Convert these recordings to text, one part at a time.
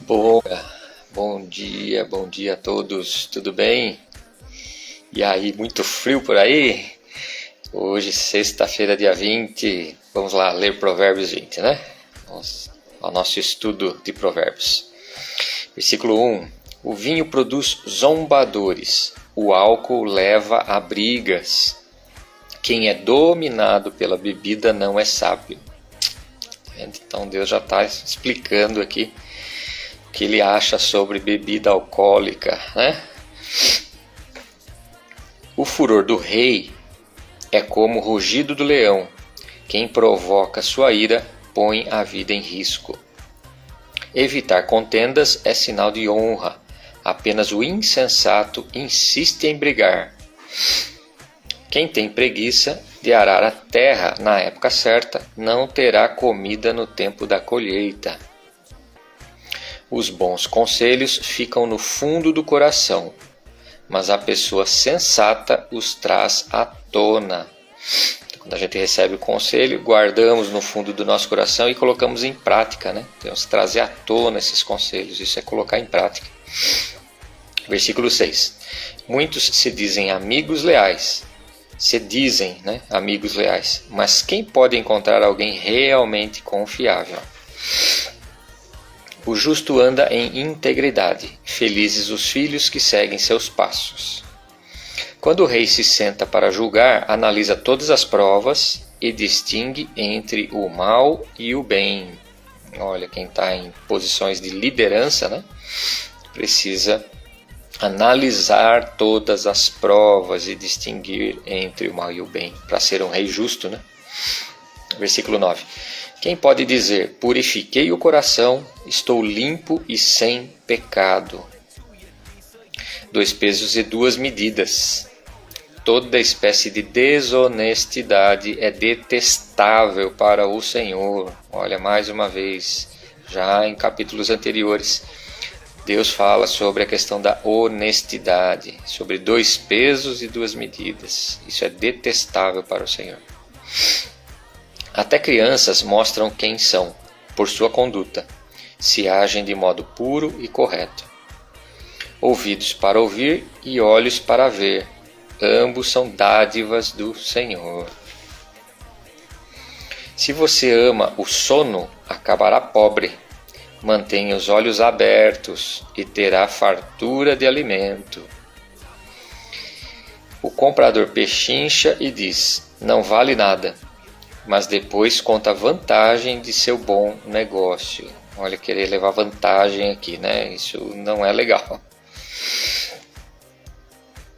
Bom, bom dia a todos, tudo bem? E aí, muito frio por aí? Hoje, sexta-feira, dia 20, vamos lá ler Provérbios 20, né? Vamos ao nosso estudo de Provérbios. Versículo 1: O vinho produz zombadores, o álcool leva a brigas. Quem é dominado pela bebida não é sábio. Então Deus já está explicando aqui o que ele acha sobre bebida alcoólica, né? O furor do rei é como o rugido do leão. Quem provoca sua ira põe a vida em risco. Evitar contendas é sinal de honra. Apenas o insensato insiste em brigar. Quem tem preguiça de arar a terra na época certa não terá comida no tempo da colheita. Os bons conselhos ficam no fundo do coração, mas a pessoa sensata os traz à tona. Quando a gente recebe o conselho, guardamos no fundo do nosso coração e colocamos em prática, né? Temos que trazer à tona esses conselhos, isso é colocar em prática. Versículo 6. Muitos se dizem amigos leais, amigos leais, mas quem pode encontrar alguém realmente confiável? O justo anda em integridade, felizes os filhos que seguem seus passos. Quando o rei se senta para julgar, analisa todas as provas e distingue entre o mal e o bem. Olha, quem está em posições de liderança, né, precisa analisar todas as provas e distinguir entre o mal e o bem, para ser um rei justo, né? Versículo 9. Quem pode dizer, purifiquei o coração, estou limpo e sem pecado? 2 pesos e 2 medidas. Toda espécie de desonestidade é detestável para o Senhor. Olha, mais uma vez, já em capítulos anteriores, Deus fala sobre a questão da honestidade, sobre 2 pesos e 2 medidas. Isso é detestável para o Senhor. Até crianças mostram quem são, por sua conduta, se agem de modo puro e correto. Ouvidos para ouvir e olhos para ver, ambos são dádivas do Senhor. Se você ama o sono, acabará pobre. Mantenha os olhos abertos e terá fartura de alimento. O comprador pechincha e diz, não vale nada, mas depois conta a vantagem de seu bom negócio. Olha, querer levar vantagem aqui, né? Isso não é legal.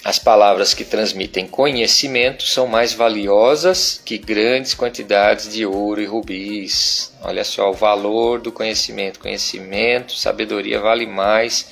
As palavras que transmitem conhecimento são mais valiosas que grandes quantidades de ouro e rubis. Olha só o valor do conhecimento. Conhecimento, sabedoria vale mais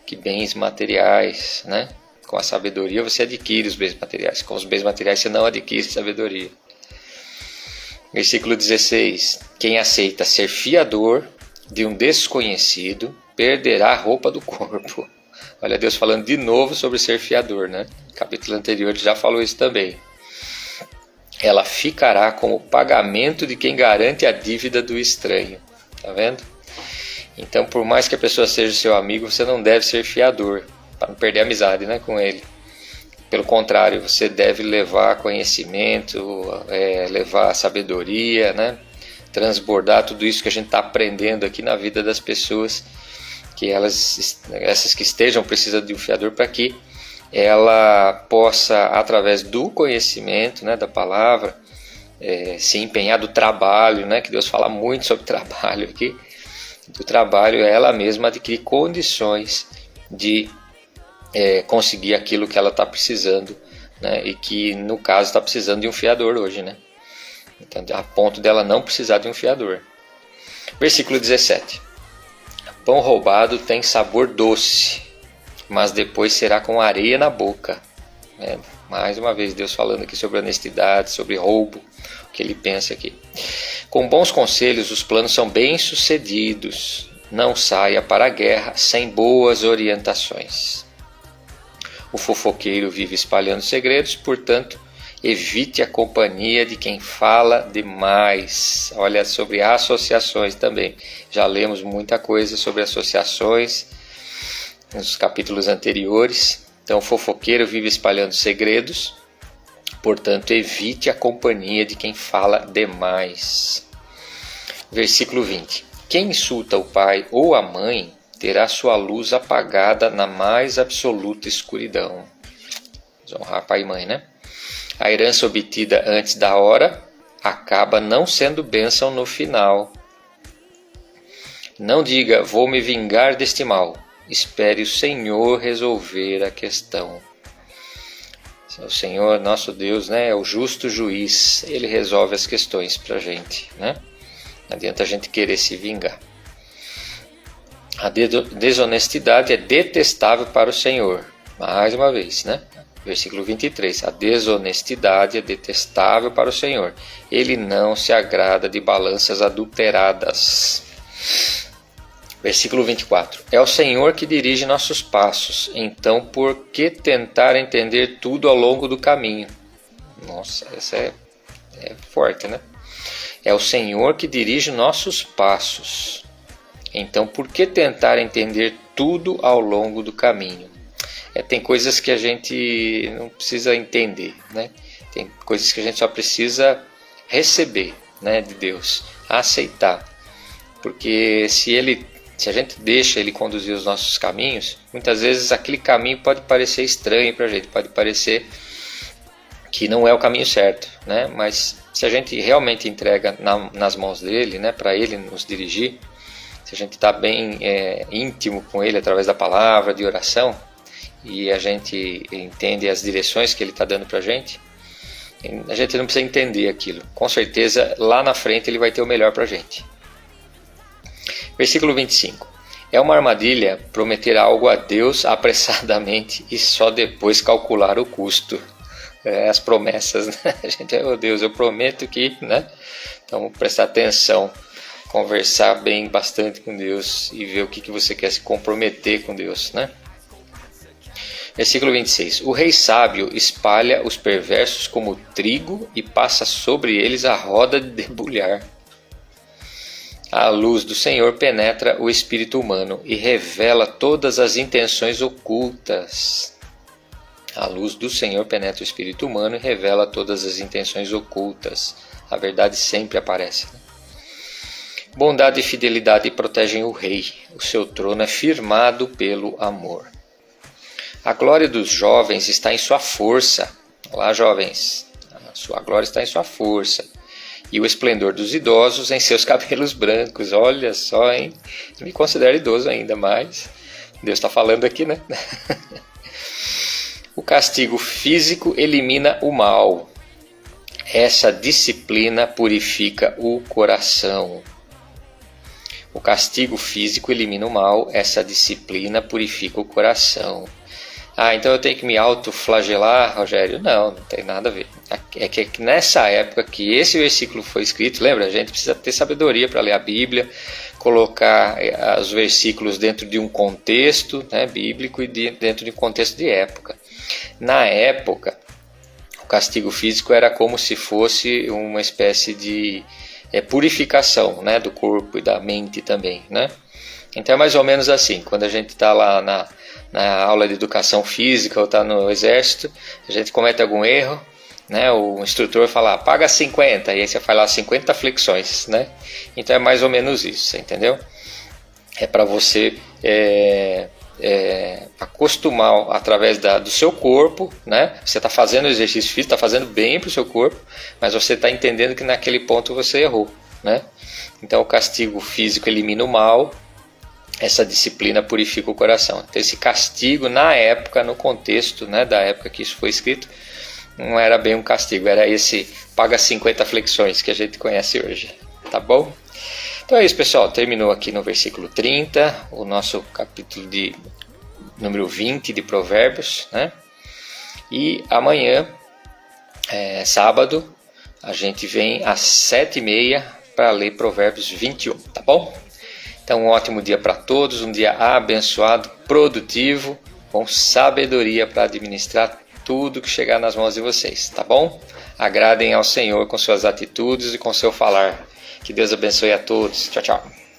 que bens materiais, né? Com a sabedoria você adquire os bens materiais. Com os bens materiais você não adquire sabedoria. Versículo 16. Quem aceita ser fiador de um desconhecido perderá a roupa do corpo. Olha, Deus falando de novo sobre ser fiador, né? No capítulo anterior já falou isso também. Ela ficará como pagamento de quem garante a dívida do estranho. Tá vendo? Então, por mais que a pessoa seja seu amigo, você não deve ser fiador, para não perder a amizade, né, com ele. Pelo contrário, você deve levar conhecimento, levar sabedoria, né? Transbordar tudo isso que a gente está aprendendo aqui na vida das pessoas, que essas que estejam precisando de um fiador, para que ela possa, através do conhecimento, né, da palavra, se empenhar do trabalho, né, que Deus fala muito sobre trabalho aqui, do trabalho, ela mesma adquirir condições de conseguir aquilo que ela está precisando, né, e que no caso está precisando de um fiador hoje, né? Então, a ponto dela não precisar de um fiador. Versículo 17. Pão roubado tem sabor doce, mas depois será com areia na boca. Mais uma vez Deus falando aqui sobre honestidade, sobre roubo, o que ele pensa aqui. Com bons conselhos os planos são bem-sucedidos. Não saia para a guerra sem boas orientações. O fofoqueiro vive espalhando segredos, portanto, Evite a companhia de quem fala demais. Olha, sobre associações também. Já lemos muita coisa sobre associações nos capítulos anteriores. Então, o fofoqueiro vive espalhando segredos. Portanto, evite a companhia de quem fala demais. Versículo 20. Quem insulta o pai ou a mãe terá sua luz apagada na mais absoluta escuridão. Desonrar pai e mãe, né? A herança obtida antes da hora acaba não sendo bênção no final. Não diga, vou me vingar deste mal. Espere o Senhor resolver a questão. O Senhor, nosso Deus, né, é o justo juiz. Ele resolve as questões para a gente, né? Não adianta a gente querer se vingar. A desonestidade é detestável para o Senhor. Mais uma vez, né? Versículo 23. A desonestidade é detestável para o Senhor. Ele não se agrada de balanças adulteradas. Versículo 24. É o Senhor que dirige nossos passos. Então, por que tentar entender tudo ao longo do caminho? Nossa, essa é forte, né? É o Senhor que dirige nossos passos. Então, por que tentar entender tudo ao longo do caminho? Tem coisas que a gente não precisa entender, né? Tem coisas que a gente só precisa receber, né, de Deus, aceitar. Porque se a gente deixa Ele conduzir os nossos caminhos, muitas vezes aquele caminho pode parecer estranho para a gente, pode parecer que não é o caminho certo, né? Mas se a gente realmente entrega nas mãos dele, né, para Ele nos dirigir, se a gente está bem íntimo com Ele através da palavra, de oração, e a gente entende as direções que Ele está dando para a gente não precisa entender aquilo. Com certeza, lá na frente Ele vai ter o melhor para a gente. Versículo 25. É uma armadilha prometer algo a Deus apressadamente e só depois calcular o custo. As promessas, né? A gente, Deus, eu prometo que, né? Então, prestar atenção, conversar bem bastante com Deus e ver o que você quer se comprometer com Deus, né? Versículo 26. O rei sábio espalha os perversos como trigo e passa sobre eles a roda de debulhar. A luz do Senhor penetra o espírito humano e revela todas as intenções ocultas. A luz do Senhor penetra o espírito humano e revela todas as intenções ocultas. A verdade sempre aparece. Bondade e fidelidade protegem o rei. O seu trono é firmado pelo amor. A glória dos jovens está em sua força. Olá, jovens. A sua glória está em sua força. E o esplendor dos idosos em seus cabelos brancos. Olha só, hein? Eu me considero idoso ainda, mas Deus está falando aqui, né? O castigo físico elimina o mal. Essa disciplina purifica o coração. O castigo físico elimina o mal. Essa disciplina purifica o coração. Então eu tenho que me autoflagelar, Rogério? Não tem nada a ver. É que nessa época que esse versículo foi escrito, lembra? A gente precisa ter sabedoria para ler a Bíblia, colocar os versículos dentro de um contexto, né, bíblico e dentro de um contexto de época. Na época, o castigo físico era como se fosse uma espécie de purificação, né, do corpo e da mente também, né? Então é mais ou menos assim, quando a gente está lá na aula de educação física ou está no exército, a gente comete algum erro, né? O instrutor fala, paga 50, e aí você faz lá 50 flexões, né? Então é mais ou menos isso, entendeu? É para você acostumar através do seu corpo, né? Você está fazendo exercício físico, está fazendo bem para o seu corpo, mas você está entendendo que naquele ponto você errou, né? Então o castigo físico elimina o mal, essa disciplina purifica o coração. Então esse castigo na época, no contexto, né, da época que isso foi escrito, não era bem um castigo, era esse paga 50 flexões que a gente conhece hoje, tá bom? Então é isso, pessoal, terminou aqui no versículo 30, o nosso capítulo de número 20 de Provérbios, né? E amanhã, sábado, a gente vem às 7h30 para ler Provérbios 21, tá bom? Então um ótimo dia para todos, um dia abençoado, produtivo, com sabedoria para administrar tudo que chegar nas mãos de vocês, tá bom? Agradem ao Senhor com suas atitudes e com seu falar. Que Deus abençoe a todos. Tchau, tchau.